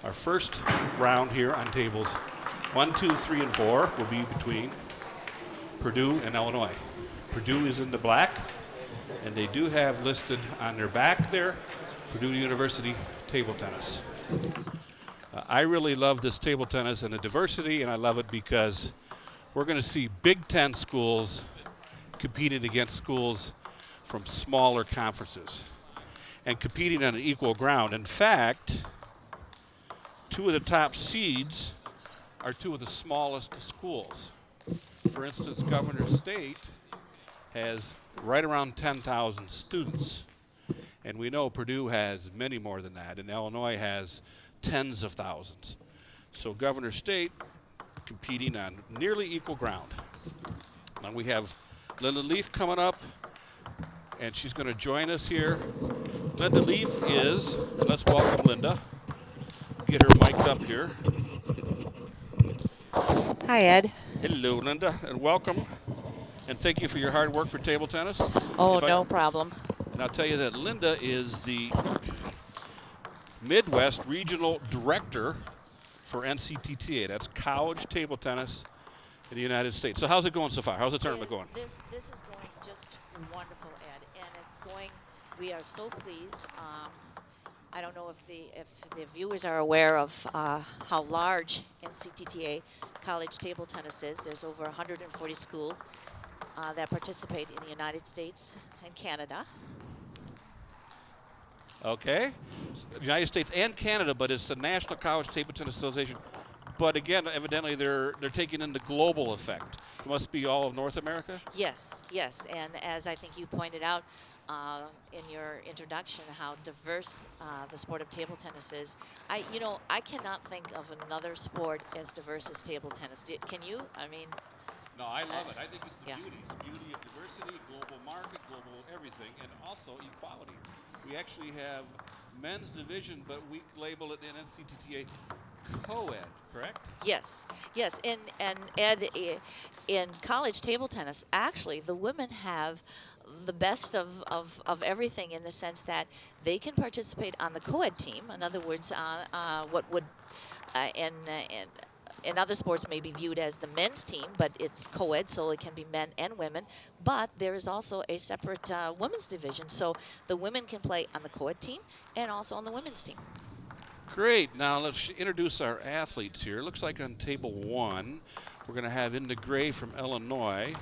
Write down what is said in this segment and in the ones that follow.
Our first round here on tables 1, 2, 3, and 4 will be between Purdue and Illinois. Purdue is in the black, and they do have listed on their back there Purdue University table tennis. I really love this table tennis and the diversity, and I love it because we're going to see Big Ten schools competing against schools from smaller conferences and competing on an equal ground. In fact, two of the top seeds are two of the smallest schools. For instance, Governor State has right around 10,000 students. And we know Purdue has many more than that, and Illinois has tens of thousands. So Governor State competing on nearly equal ground. Now we have Linda Leaf coming up, and she's going to join us here. Linda Leaf is, let's welcome Linda. Get her mic'd up here. Hi, Ed. Hello, Linda, and welcome. And thank you for your hard work for table tennis. Oh, no problem. And I'll tell you that Linda is the Midwest Regional Director for NCTTA. That's college table tennis in the United States. So how's it going so far? How's the tournament going? This is going just wonderful, Ed, and it's going. We are so pleased. I don't know if the viewers are aware of how large NCTTA college table tennis is. There's over 140 schools that participate in the United States and Canada. Okay, United States and Canada, but it's the National College Table Tennis Association. But again, evidently they're taking in the global effect. It must be all of North America? Yes, yes, and as I think you pointed out in your introduction, how diverse the sport of table tennis is. I cannot think of another sport as diverse as table tennis. Can you? I mean. No, I love it. I think it's the yeah. beauty. It's the beauty of diversity, global market, global everything, and also equality. We actually have men's division, but we label it in NCTTA co-ed, correct? Yes, yes, and Ed, in college table tennis, actually, the women have the best of everything in the sense that they can participate on the co-ed team. In other words, what would in other sports may be viewed as the men's team, but it's co-ed, so it can be men and women. But there is also a separate women's division, so the women can play on the co-ed team and also on the women's team. Great. Now let's introduce our athletes here. Looks like on table 1, we're going to have in the gray from Illinois.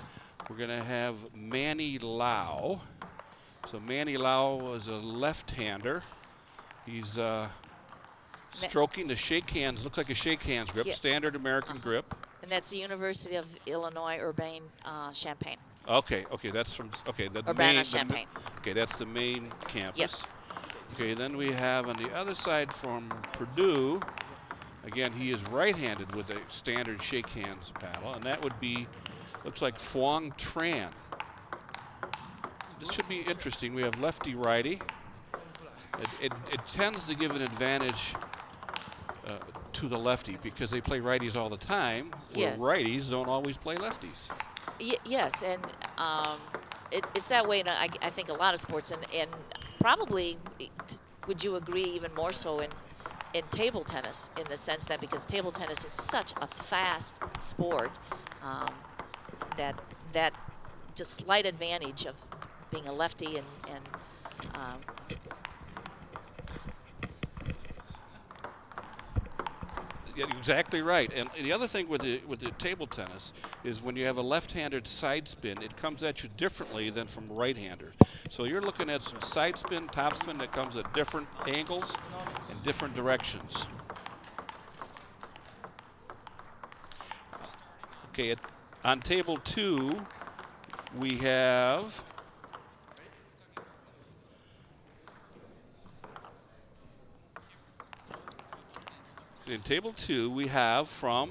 We're going to have Manny Lau. So Manny Lau is a left-hander. He's stroking the shake hands, look like a shake hands grip, yeah. Standard American grip. And that's the University of Illinois Urbana-Champaign. Okay, that's from, Urbana-Champaign. Okay, that's the main campus. Yes. Okay, then we have on the other side from Purdue, again, he is right-handed with a standard shake hands paddle, and that would be, looks like Phuong Tran. This should be interesting. We have lefty-righty. It tends to give an advantage to the lefty because they play righties all the time, where yes. righties don't always play lefties. Yes, and it's that way in I think a lot of sports, and probably would you agree even more so in table tennis, in the sense that because table tennis is such a fast sport, that just slight advantage of being a lefty and Yeah, exactly right. And the other thing with the table tennis is when you have a left-handed side spin, it comes at you differently than from right-handers. So you're looking at some side spin, top spin that comes at different angles and different directions. Okay, on table 2, we have in table 2, we have from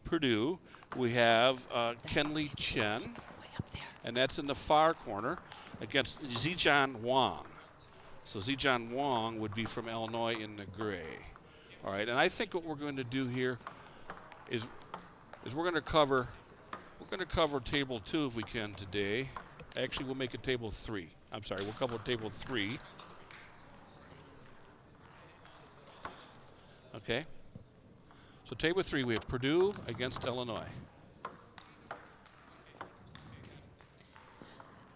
Purdue, we have Kenley Chen, way up there. and that's in the far corner against Zijan Wang. So Zijan Wang would be from Illinois in the gray. All right, and I think what we're going to do here is we're going to cover table 2 if we can today. Actually, we'll make it table 3. I'm sorry, we'll cover table 3. Okay. So table 3, we have Purdue against Illinois.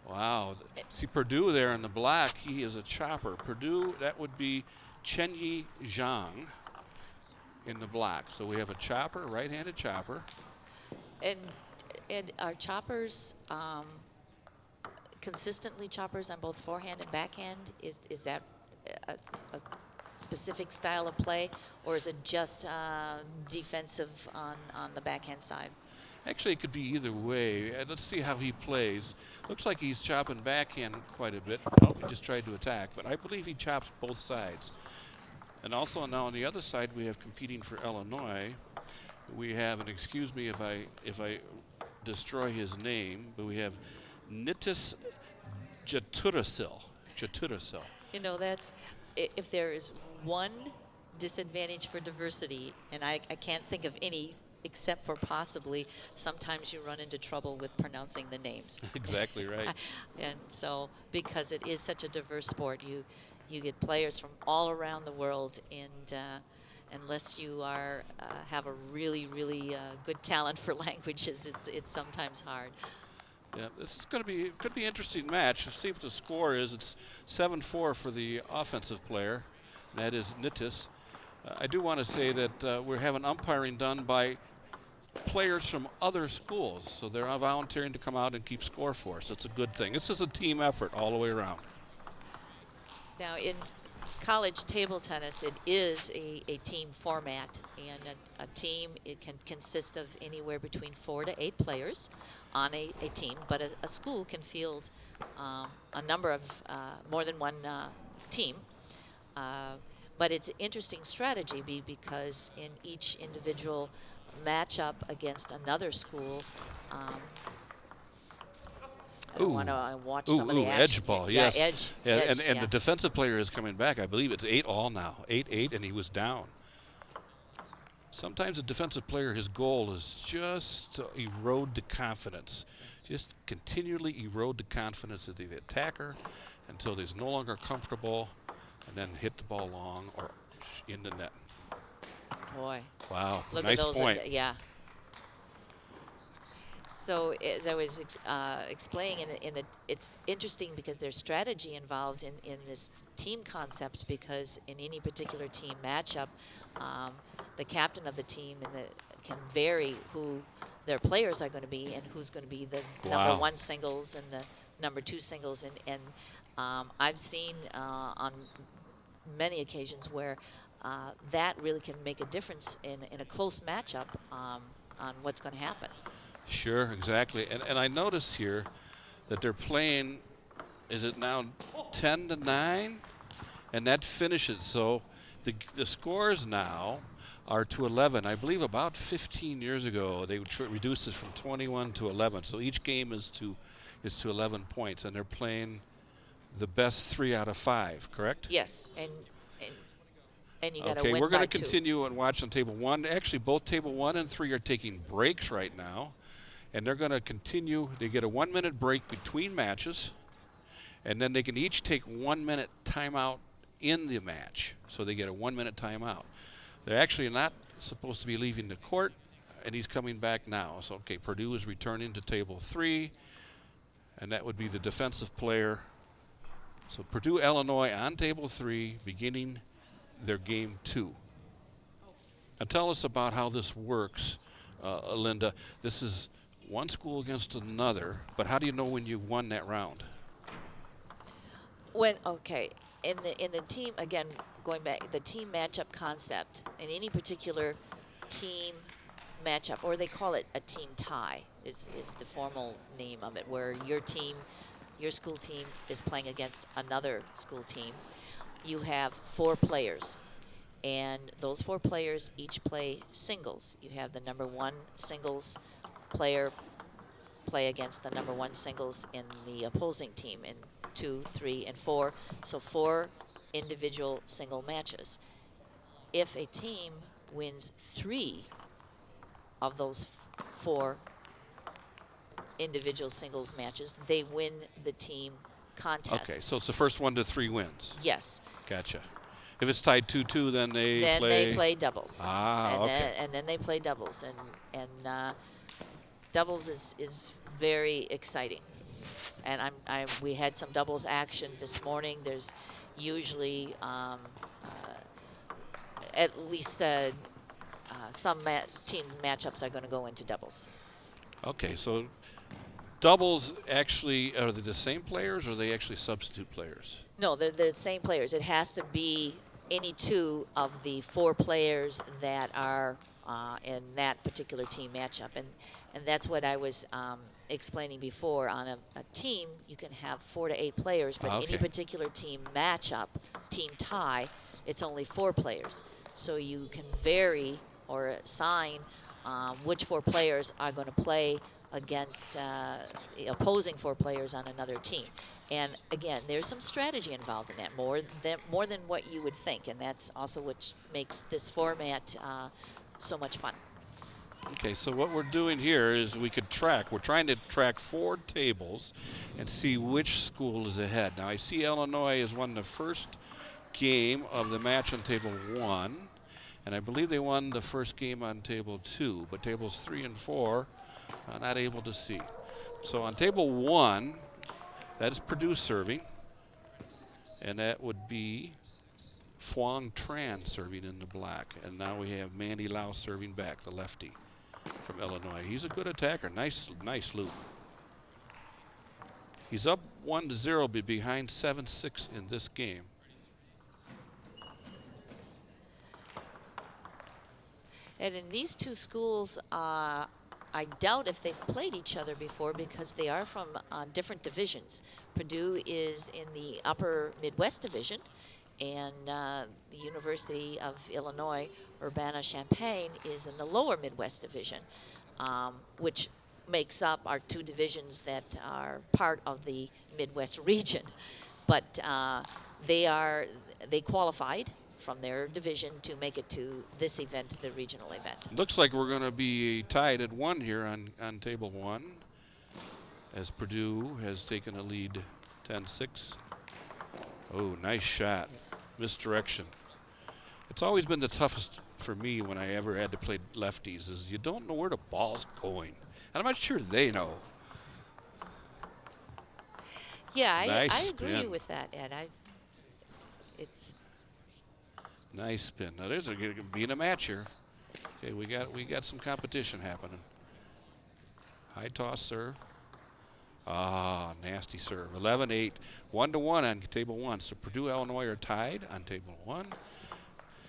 Wow. See Purdue there in the black, he is a chopper. Purdue, that would be Chenyi Zhang in the black. So we have a chopper, right-handed chopper. And are choppers consistently choppers on both forehand and backhand? Is that a specific style of play, or is it just defensive on the backhand side? Actually, it could be either way. Let's see how he plays. Looks like he's chopping backhand quite a bit. Probably just tried to attack, but I believe he chops both sides. And also now on the other side, we have competing for Illinois. We have, and excuse me if I destroy his name, but we have Nitis Jaturasil. You know, that's if there is one disadvantage for diversity, and I can't think of any except for possibly sometimes you run into trouble with pronouncing the names. Exactly right. And so because it is such a diverse sport, you get players from all around the world, and unless you are have a really good talent for languages, it's sometimes hard. Yeah, this is going to be could be an interesting match. Let's see what the score is. It's 7-4 for the offensive player. That is Nitis. I do want to say that we're having umpiring done by players from other schools, so they're volunteering to come out and keep score for us. It's a good thing. This is a team effort all the way around. Now, in college table tennis, it is a team format, and a team, it can consist of anywhere between 4 to 8 players on a team, but a school can field a number of more than one team. But it's an interesting strategy because in each individual matchup against another school, I want to watch some of the action. Edge ball, yeah, yes. Edge, yeah, edge, and yeah. the defensive player is coming back. I believe it's 8-all now. 8-8, and he was down. Sometimes a defensive player, his goal is just to erode the confidence. Just continually erode the confidence of the attacker until he's no longer comfortable, and then hit the ball long or in the net. Boy. Wow, Look nice at those, point. yeah. So as I was explaining, it's interesting because there's strategy involved in this team concept, because in any particular team matchup, the captain of the team can vary who their players are going to be and who's going to be the number 1 singles and the number 2 singles. And I've seen on many occasions where that really can make a difference in a close matchup on what's going to happen. Sure, exactly. And I notice here that they're playing, is it now 10-9? And that finishes. So the scores now are to 11. I believe about 15 years ago they reduced it from 21 to 11. So each game is to 11 points, and they're playing the best 3 out of 5, correct? Yes, and you got to okay, win we're going by to continue and watch on table 1. Actually, both table 1 and 3 are taking breaks right now, and they're going to continue. They get a 1-minute break between matches, and then they can each take 1-minute timeout in the match. So they get a 1-minute timeout. They're actually not supposed to be leaving the court, and he's coming back now. So, okay, Purdue is returning to table 3, and that would be the defensive player. So Purdue, Illinois on table 3, beginning their game 2. Now tell us about how this works, Linda. This is one school against another, but how do you know when you won that round? Okay, in the team, again, going back, the team matchup concept, in any particular team matchup, or they call it a team tie, is the formal name of it, where your school team is playing against another school team. You have 4 players, and those 4 players each play singles. You have the number 1 singles player play against the number 1 singles in the opposing team in 2, 3, and 4. So 4 individual single matches. If a team wins 3 of those 4 individual singles matches, they win the team contest. Okay, so it's the first 1 to 3 wins. Yes. Gotcha. If it's tied 2-2, then they They play doubles. Ah, okay. And then they play doubles, and doubles is very exciting. And we had some doubles action this morning. There's usually at least some team matchups are going to go into doubles. Okay, so doubles actually, are they the same players or are they actually substitute players? No, they're the same players. It has to be any two of the 4 players that are in that particular team matchup. And that's what I was explaining before. On a team, you can have 4 to 8 players, but Okay. any particular team matchup, team tie, it's only 4 players. So you can vary or assign which 4 players are going to play against the opposing 4 players on another team. And again, there's some strategy involved in that, more than what you would think, and that's also what makes this format so much fun. Okay, so what we're doing here is we're trying to track 4 tables and see which school is ahead. Now I see Illinois has won the first game of the match on table 1, and I believe they won the first game on table 2, but tables 3 and 4 I'm not able to see. So on table 1, that is Purdue serving, and that would be Phuong Tran serving in the black. And now we have Mandy Lau serving back, the lefty from Illinois. He's a good attacker. Nice loop. He's up 1-0, but behind 7-6 in this game. And in these 2 schools, I doubt if they've played each other before because they are from different divisions. Purdue is in the upper Midwest division, and the University of Illinois Urbana-Champaign is in the lower Midwest division, which makes up our 2 divisions that are part of the Midwest region. But they qualified from their division to make it to this event, the regional event. Looks like we're going to be tied at 1 here on table 1, as Purdue has taken a lead 10-6. Oh, nice shot. Yes. Misdirection. It's always been the toughest for me when I ever had to play lefties, is you don't know where the ball's going. And I'm not sure they know. Yeah, Nice I agree spin. with that, Ed. It's Nice spin. Now there's going to be in a match here. Okay, we got some competition happening. High toss serve. Ah, nasty serve. 11-8, 1-1 on table 1. So Purdue, Illinois are tied on table 1.